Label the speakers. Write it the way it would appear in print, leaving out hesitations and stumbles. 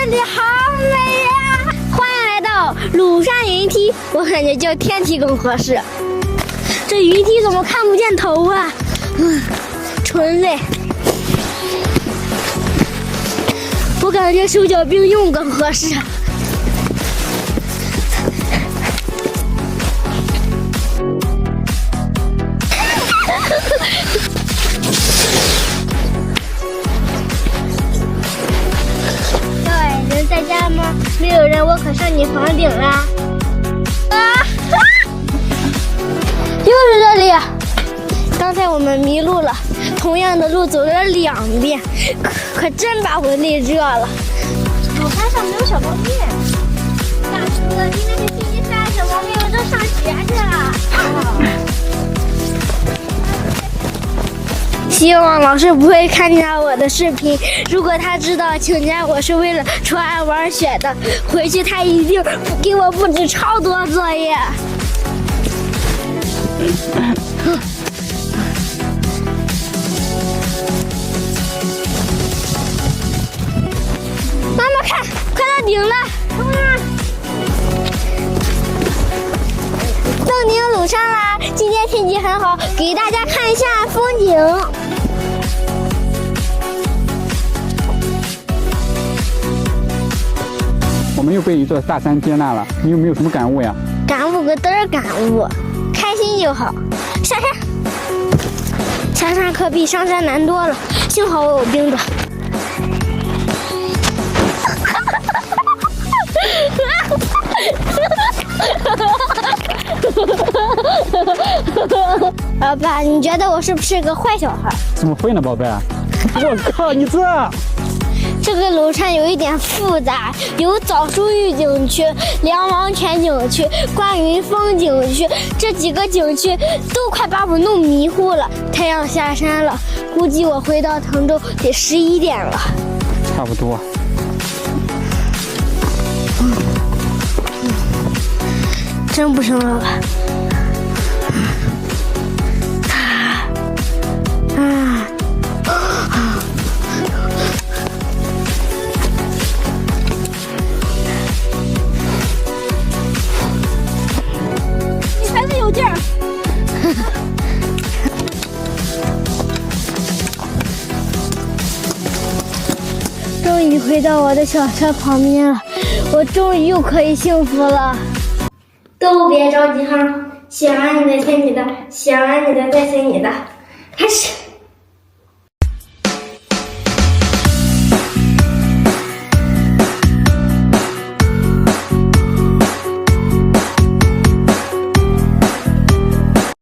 Speaker 1: 里好美呀！欢迎来到庐山云梯，我感觉叫天梯更合适。这云梯怎么看不见头啊？纯累。我感觉手脚并用更合适。对，人在家吗？没有人，我可上你房顶啦！又是这里。刚才我们迷路了，同样的路走了2遍，可真把我累热了。午餐上没有小猫咪。大哥，今天是星期3，小猫咪们都上学去了。希望老师不会看见我的视频，如果他知道请假我是为了穿玩雪的，回去他一定给我布置超多作业。妈妈看，快到顶了，冲啊！登顶庐山啦！今天天气很好，给大家看一下风景。
Speaker 2: 我们又被一座大山接纳了，你有没有什么感悟呀？
Speaker 1: 感悟个嘚儿感悟，开心就好。下山，下山可比上山难多了，幸好我有冰爪。老爸，你觉得我是不是个坏小孩？
Speaker 2: 怎么会呢，宝贝？我靠，你
Speaker 1: 这个庐山有一点复杂，有枣树峪景区、梁王泉景区、观云峰景区，这几个景区都快把我弄迷糊了。太阳下山了，估计我回到滕州得11点了。
Speaker 2: 差不多。
Speaker 1: 真不生了吧？你孩子有劲儿。终于回到我的小车旁边了，我终于又可以幸福了。都别着急哈，写完你的写你的，写完你的再写你的，开始。